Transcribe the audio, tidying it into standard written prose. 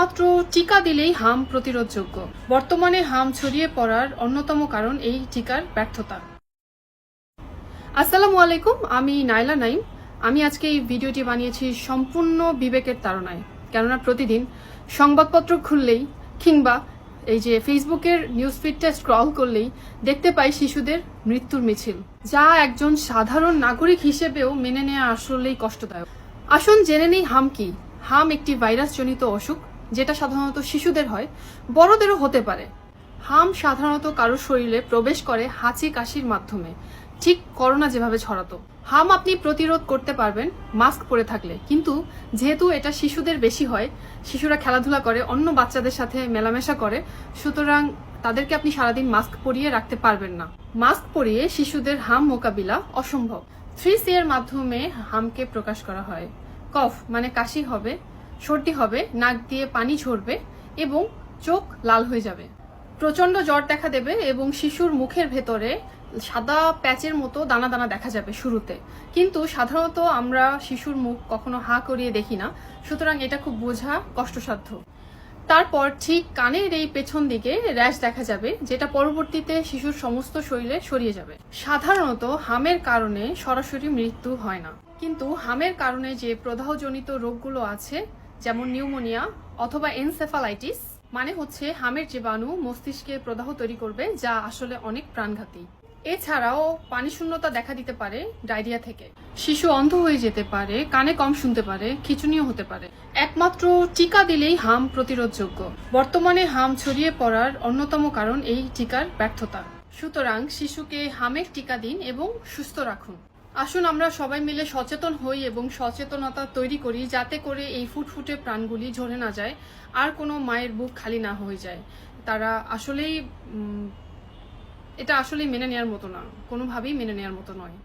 একমাত্র টিকা দিলেই হাম প্রতিরোধযোগ্য। বর্তমানে হাম ছড়িয়ে পড়ার অন্যতম কারণ এই টিকার ব্যর্থতা। আসসালামু আলাইকুম, আমি নাইলা নাইম। আমি আজকে এই ভিডিওটি বানিয়েছি সম্পূর্ণ বিবেকের তাড়নায়। কেননা প্রতিদিন সংবাদপত্র খুললেই কিংবা এই যে ফেসবুকের নিউজ ফিডটা স্ক্রল করলেই দেখতে পাই শিশুদের মৃত্যুর মিছিল, যা একজন সাধারণ নাগরিক হিসেবেও মেনে নেওয়া আসলেই কষ্টদায়ক। আসুন জেনে নেই হাম কি। হাম একটি ভাইরাসজনিত অসুখ, যেটা সাধারণত শিশুদের হয়, বড়দেরও হতে পারে। হাম সাধারণত কারোর শরীরে প্রবেশ করে হাঁচি কাশির মাধ্যমে, ঠিক করোনা যেভাবে ছড়াতো। হাম আপনি প্রতিরোধ করতে পারবেন মাস্ক পরে থাকলে, কিন্তু যেহেতু এটা শিশুদের বেশি হয়, শিশুরা খেলাধুলা করে, অন্য বাচ্চাদের সাথে মেলামেশা করে, সুতরাং তাদেরকে আপনি সারাদিন মাস্ক পরিয়ে রাখতে পারবেন না। মাস্ক পরিয়ে শিশুদের হাম মোকাবিলা অসম্ভব। 3C এর মাধ্যমে হামকে প্রকাশ করা হয়। কফ মানে কাশি হবে, সর্দি হবে, নাক দিয়ে পানি ঝরবে এবং চোখ লাল হয়ে যাবে। প্রচন্ড জ্বর দেখা দেবে এবং শিশুর মুখের ভেতরে সাদা প্যাচের মতো দানা দানা দেখা যাবে শুরুতে, কিন্তু সাধারণত আমরা শিশুর মুখ কখনো হা করিয়ে দেখি না, সুতরাং এটা খুব বোঝা কষ্টসাধ্য। তারপর ঠিক কানের এই পেছন দিকে র্যাশ দেখা যাবে, যেটা পরবর্তীতে শিশুর সমস্ত শরীরে ছড়িয়ে যাবে। সাধারণত হামের কারণে সরাসরি মৃত্যু হয় না, কিন্তু হামের কারণে যে প্রদাহজনিত রোগগুলো আছে, যেমন নিউমোনিয়া অথবা এনসেফালাইটিস, মানে হচ্ছে হামের জীবাণু মস্তিষ্কে প্রদাহ তৈরি করবে, যা আসলে অনেক প্রাণঘাতী। এছাড়াও পানি শূন্যতা দেখা দিতে পারে ডায়রিয়া থেকে। শিশু অন্ধ হয়ে যেতে পারে, কানে কম শুনতে পারে, খিঁচুনিও হতে পারে। একমাত্র টিকা দিলেই হাম প্রতিরোধযোগ্য। বর্তমানে হাম ছড়িয়ে পড়ার অন্যতম কারণ এই টিকার ব্যর্থতা। সুতরাং শিশুকে হামের টিকা দিন এবং সুস্থ রাখুন। আসুন আমরা সবাই মিলে সচেতন হই এবং সচেতনতা তৈরি করি, যাতে করে এই ফুটফুটে প্রাণগুলি ঝরে না যায়, আর কোনো মায়ের বুক খালি না হয়ে যায়। তারা আসলেই এটা আসলেই মেনে নেওয়ার মতো না, কোনোভাবেই মেনে নেওয়ার মতো নয়।